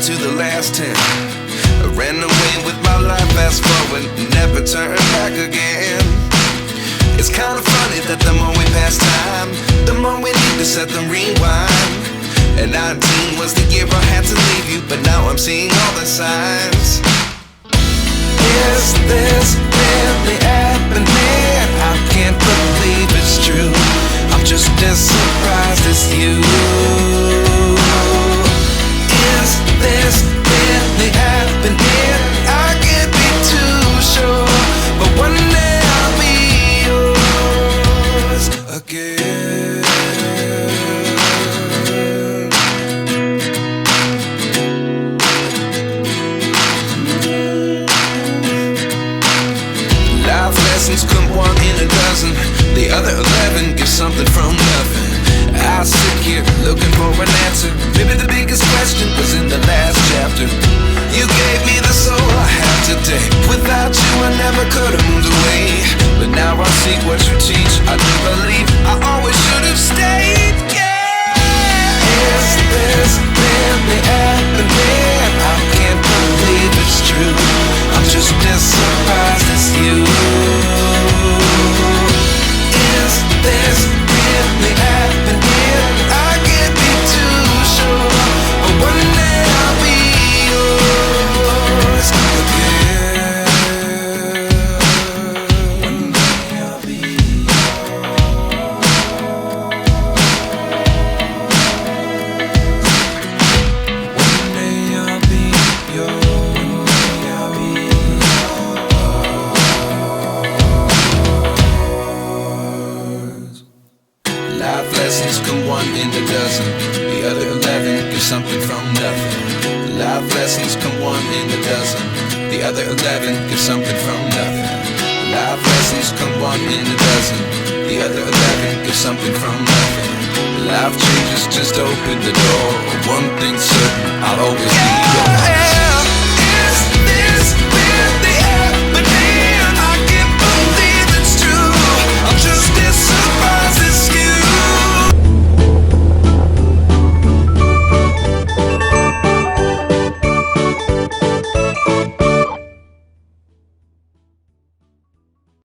to the last 10. I ran away with my life, fast forward, never turn back again. It's kind of funny that the more we pass time, the more we need to set the rewind. And 19 was the year I had to leave you, but now I'm seeing all the signs. Is this really happening? I can't believe it's true. I'm just as surprised as you. Is this really happening? I can't be too sure, but one day I'll be yours again. Life lessons come one in a dozen. The other 11 give something from nothing. I sit here looking for an answer. Maybe the biggest question was in the last chapter. You gave me the soul I have today. Without you I never could have moved away. But now I see what you teach. I do believe I always should have stayed. Yeah. Is this really happening? I can't believe it's true. I'm just as surprised as you. Is this really happening? I can't be too sure, but one day I'll be yours again. One day I'll be yours. One day I'll be yours. Life lessons come one in a dozen. The other 11 give something from nothing. Life lessons come one in a dozen. The other 11 give something from nothing. Life lessons come one in a dozen. The other 11 give something from nothing. Life changes just open the door. One thing's certain, I'll always be yours.